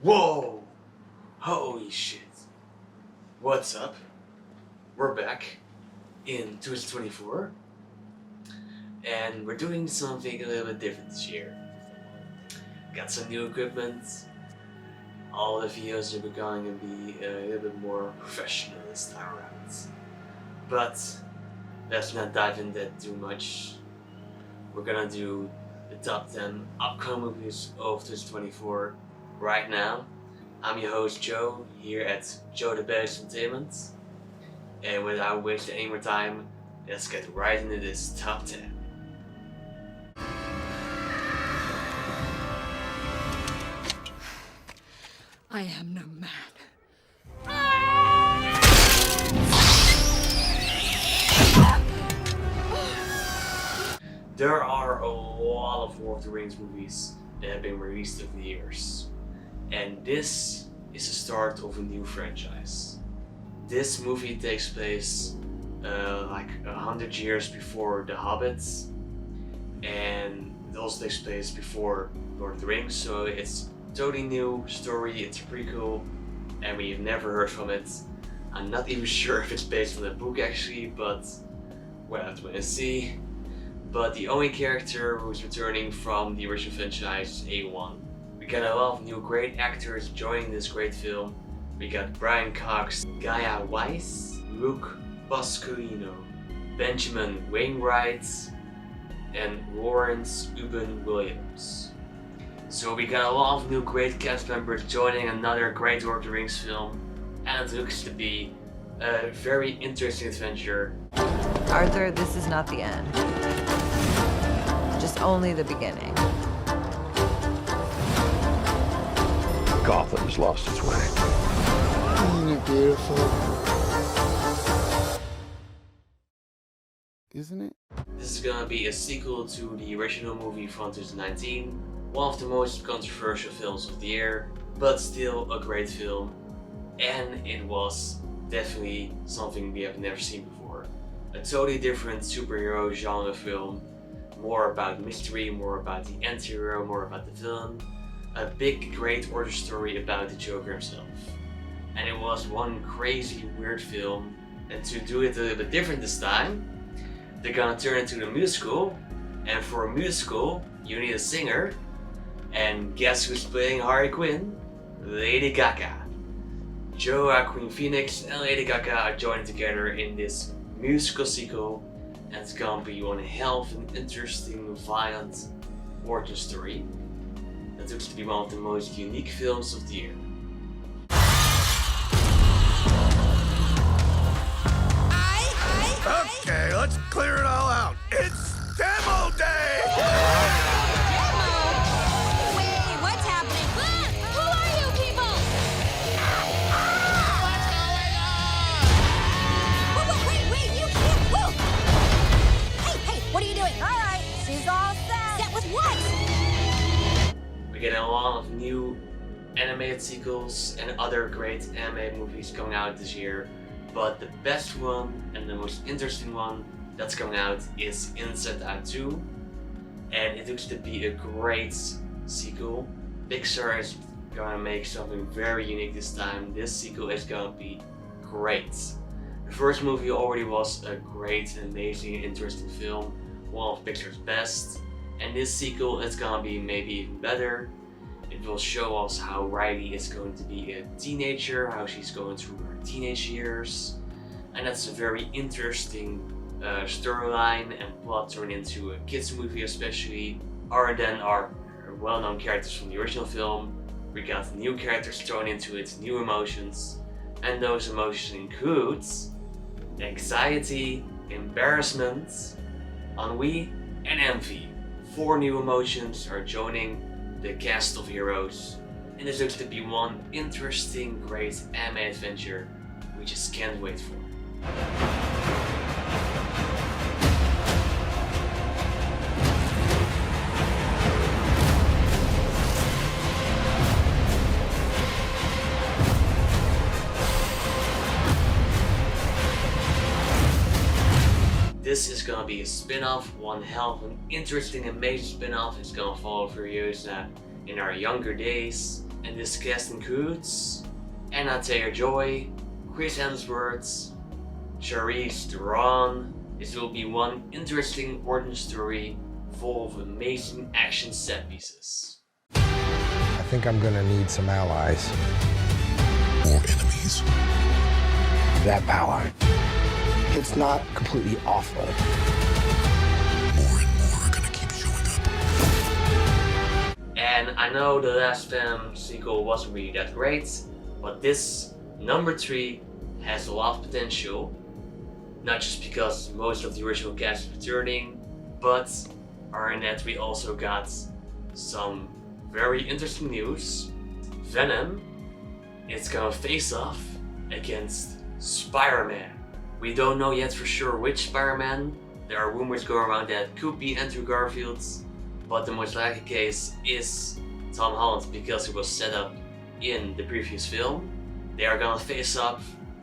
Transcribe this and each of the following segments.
Whoa! Holy shit. What's up? We're back in 2024 and we're doing something a little bit different this year. Got some new equipment. All the videos are going to be a little bit more professional this time around. But let's not dive into that too much. We're gonna do the top 10 upcoming movies of 2024 right now. I'm your host Joe, here at Joe the Best Entertainment. And without wasting any more time, let's get right into this top 10. I am no man. There are a lot of Lord of the Rings movies that have been released over the years. And this is the start of a new franchise. This movie takes place like 100 years before The Hobbit, and it also takes place before Lord of the Rings, so it's a totally new story. It's a prequel, and we've never heard from it. I'm not even sure if it's based on a book actually, but we'll have to wait and see. But the only character who's returning from the original franchise is A1. We got a lot of new great actors joining this great film. We got Brian Cox, Gaia Weiss, Luke Pasqualino, Benjamin Wainwright, and Lawrence Uben Williams. So we got a lot of new great cast members joining another great Lord of the Rings film, and it looks to be a very interesting adventure. Arthur, this is not the end. Just only the beginning. Gotham's lost its way. Isn't it beautiful? Isn't it? This is gonna be a sequel to the original movie from 2019, one of the most controversial films of the year, but still a great film, and it was definitely something we have never seen before. A totally different superhero genre film, more about mystery, more about the anti-hero, more about the villain. A big, great origin story about the Joker himself. And it was one crazy, weird film. And to do it a little bit different this time, they're gonna turn it into a musical. And for a musical, you need a singer. And guess who's playing Harley Quinn? Lady Gaga. Joaquin Phoenix and Lady Gaga are joining together in this musical sequel. And it's gonna be one hell of an interesting, violent origin story. That looks to be one of the most unique films of the year. Okay, let's clear it all out. It's Demo Day! Wait, what's happening? Who are you people? What's going on? Wait, you can't. Whoa! Hey, what are you doing? All right, she's all set. Set with what? We get a lot of new animated sequels and other great animated movies coming out this year, but the best one and the most interesting one that's coming out is Inside Out 2, and it looks to be a great sequel. Pixar is gonna make something very unique this time. This sequel is gonna be great. The first movie already was a great, amazing, interesting film, one of Pixar's best. And this sequel is gonna be maybe even better. It will show us how Riley is going to be a teenager, how she's going through her teenage years. And that's a very interesting storyline and plot turned into a kids movie especially. Other than our well-known characters from the original film, we got new characters thrown into it, new emotions. And those emotions include anxiety, embarrassment, ennui, and envy. 4 new emotions are joining the cast of heroes, and this looks to be one interesting, great anime adventure we just can't wait for. This is gonna be a spin-off, one hell of an interesting, amazing spin-off. It's gonna follow Furiosa in our younger days, And this cast includes Anna Taylor-Joy, Chris Hemsworth, Charlize Theron. This will be one interesting origin story full of amazing action set pieces. I think I'm gonna need some allies. Or enemies. That power, it's not completely awful. More and more are gonna keep showing up. And I know the last Venom sequel wasn't really that great, but this number 3 has a lot of potential. Not just because most of the original cast is returning, but in that we also got some very interesting news. Venom is gonna face off against Spider-Man. We don't know yet for sure which Spider-Man. There are rumors going around that it could be Andrew Garfield, but the most likely case is Tom Holland because it was set up in the previous film. They are gonna face up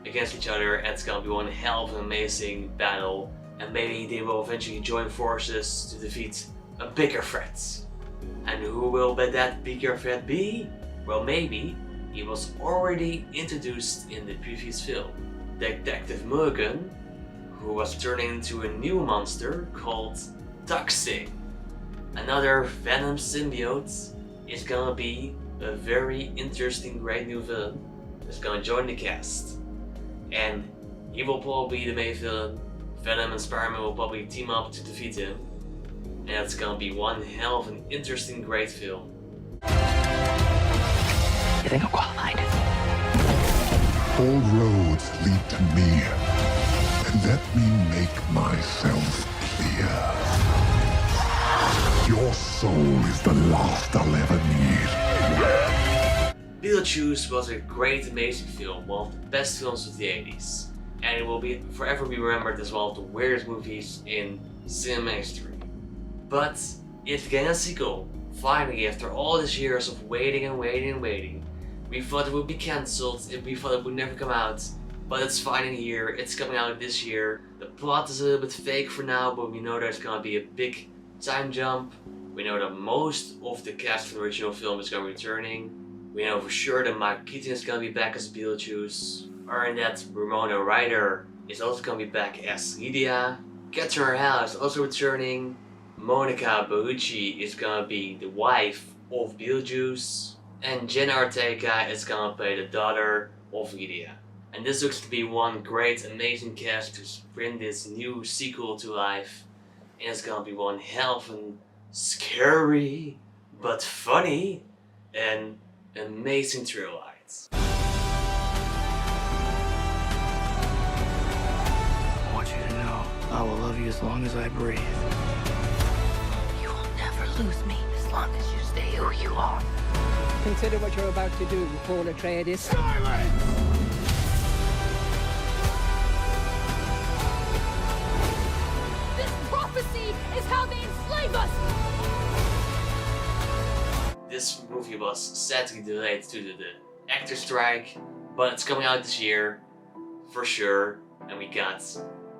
against each other and it's gonna be one hell of an amazing battle, and maybe they will eventually join forces to defeat a bigger threat. And who will that bigger threat be? Well, maybe he was already introduced in the previous film. Detective Morgan, who was turning into a new monster called Toxic. Another Venom symbiote is gonna be a very interesting great new villain that's gonna join the cast. And he will probably be the main villain. Venom and Spider-Man will probably team up to defeat him. And it's gonna be one hell of an interesting great film. You think I'm qualified? All roads lead to me. And let me make myself clear. Your soul is the last I'll ever need. Beetlejuice was a great, amazing film, one of the best films of the 80s. And it will be forever be remembered as one of the weirdest movies in cinema history. But it's getting a sequel. Finally, after all these years of waiting and waiting and waiting. We thought it would be cancelled, we thought it would never come out. But it's finally here, it's coming out this year. The plot is a little bit fake for now, but we know there's gonna be a big time jump. We know that most of the cast from the original film is gonna be returning. We know for sure that Michael Keaton is gonna be back as Beetlejuice. And that Ramona Ryder is also gonna be back as Lydia. Catherine Hale is also returning. Monica Bellucci is gonna be the wife of Beetlejuice. And Jenna Ortega is gonna play the daughter of Lydia. And this looks to be one great, amazing cast to bring this new sequel to life. And it's gonna be one hell of a scary, but funny, and amazing thrill ride. I want you to know I will love you as long as I breathe. You will never lose me as long as you stay who you are. Consider what you're about to do, Paul Atreides. Silence! This prophecy is how they enslave us! This movie was sadly delayed due to the actor strike, but it's coming out this year, for sure. And we got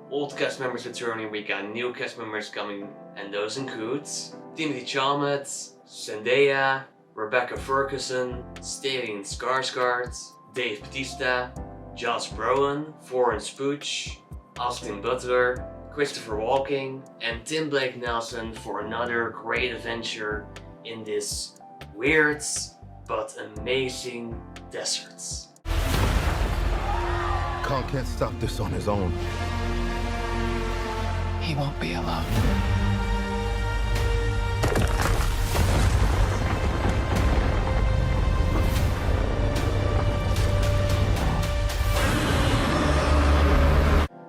old cast members returning, we got new cast members coming, and those include Timothy Chalamet, Zendaya, Rebecca Ferguson, Stellan Skarsgård, Dave Bautista, Josh Brolin, Florence Pugh, Austin Butler, Christopher Walken, and Tim Blake Nelson for another great adventure in this weird but amazing desert. Khan can't stop this on his own. He won't be alone.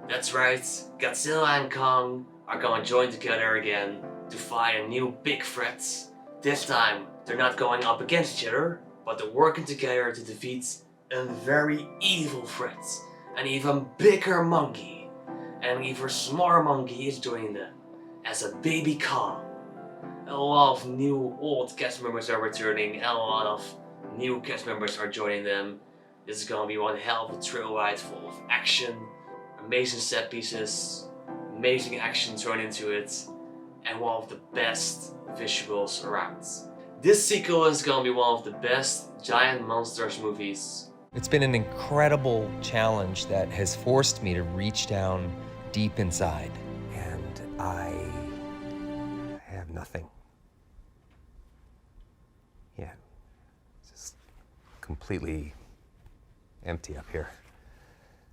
That's right, Godzilla and Kong are going to join together again to fight a new big threat. This time, they're not going up against each other, but they're working together to defeat a very evil threat. An even bigger monkey. And an even smaller monkey is joining them as a baby Kong. A lot of new old cast members are returning and a lot of new cast members are joining them. This is going to be one hell of a thrill ride full of action, amazing set pieces, amazing action thrown into it, and one of the best visuals around. This sequel is gonna be one of the best giant monsters movies. It's been an incredible challenge that has forced me to reach down deep inside. And I have nothing. Yeah, just completely empty up here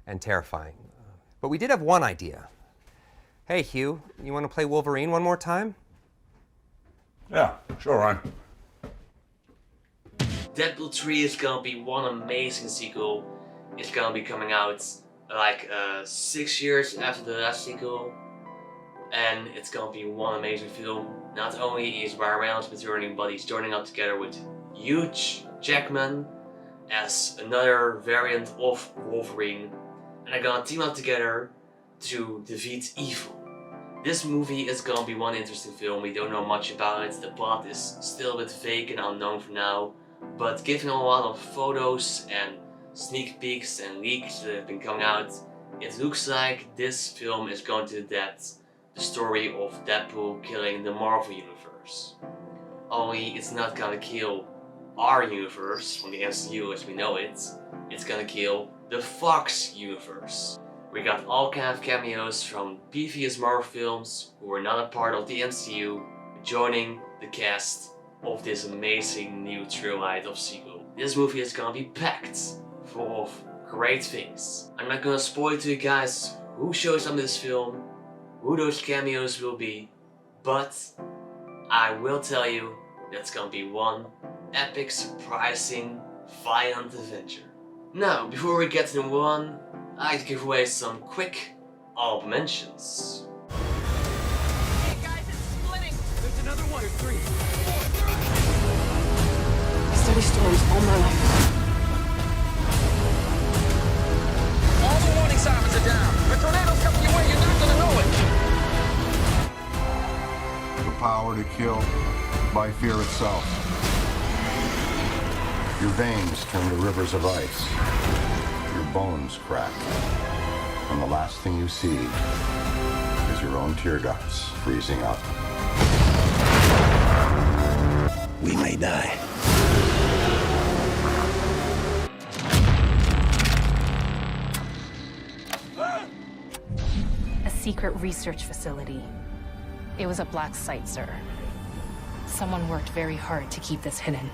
and terrifying. But we did have one idea. Hey, Hugh, you want to play Wolverine one more time? Yeah, sure, Ryan. Deadpool 3 is gonna be one amazing sequel. It's gonna be coming out like 6 years after the last sequel. And it's gonna be one amazing film. Not only is Ryan Reynolds returning, but he's joining up together with Hugh Jackman as another variant of Wolverine. And they're gonna team up together to defeat evil. This movie is gonna be one interesting film. We don't know much about it. The plot is still a bit vague and unknown for now. But given a lot of photos and sneak peeks and leaks that have been coming out, it looks like this film is going to adapt the story of Deadpool killing the Marvel Universe. Only it's not gonna kill our universe from the MCU as we know it. It's gonna kill the Fox Universe. We got all kind of cameos from previous Marvel films who were not a part of the MCU joining the cast of this amazing new trilogy of sequel. This movie is gonna be packed full of great things. I'm not gonna spoil to you guys who shows up in this film, who those cameos will be, but I will tell you that's gonna be one epic, surprising, violent adventure. Now, before we get to the one, I'd like to give away some quick honorable mentions. Hey guys, it's splitting. There's another one. There's 3. Steady storms all my life. All the warning sirens are down. The tornado's coming your way. You're not gonna know it. The power to kill by fear itself. Your veins turn to rivers of ice. Your bones crack. And the last thing you see is your own tear ducts freezing up. We may die. A secret research facility. It was a black site, sir. Someone worked very hard to keep this hidden.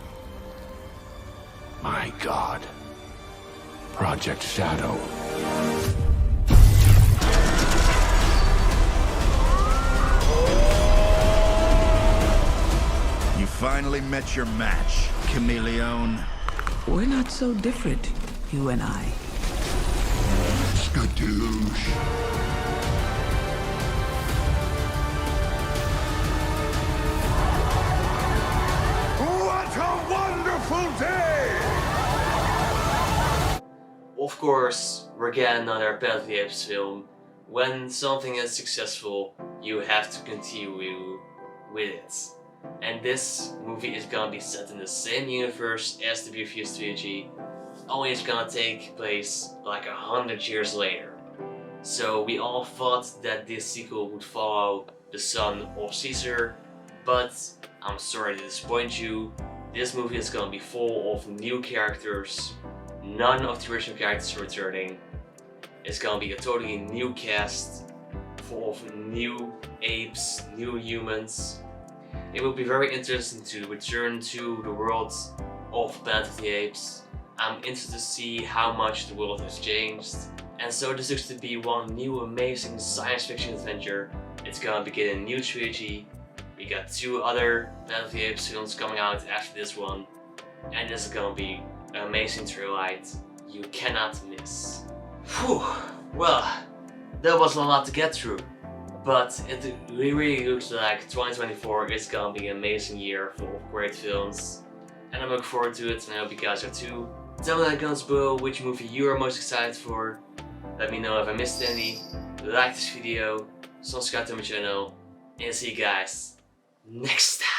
My God. Project Shadow. You finally met your match, chameleon. We're not so different, you and I. Skadoosh. What a wonderful day! Of course, we're getting another Planet of the Apes film. When something is successful, you have to continue with it. And this movie is gonna be set in the same universe as the previous trilogy, only it's gonna take place like 100 years later. So we all thought that this sequel would follow the son of Caesar, but I'm sorry to disappoint you. This movie is gonna be full of new characters. None of the original characters are returning. It's gonna be a totally new cast, full of new apes, new humans. It will be very interesting to return to the world of Planet of the Apes. I'm interested to see how much the world has changed. And so this looks to be one new amazing science fiction adventure. It's gonna begin a new trilogy. We got 2 other Planet of the Apes films coming out after this one. And this is gonna be an amazing trilogy you cannot miss. Whew, well, that was a lot to get through. But it really looks like 2024 is gonna be an amazing year full of great films. And I'm looking forward to it, and I hope you guys are too. Tell me in the comments below which movie you are most excited for. Let me know if I missed any. Like this video, subscribe to my channel, and see you guys next time.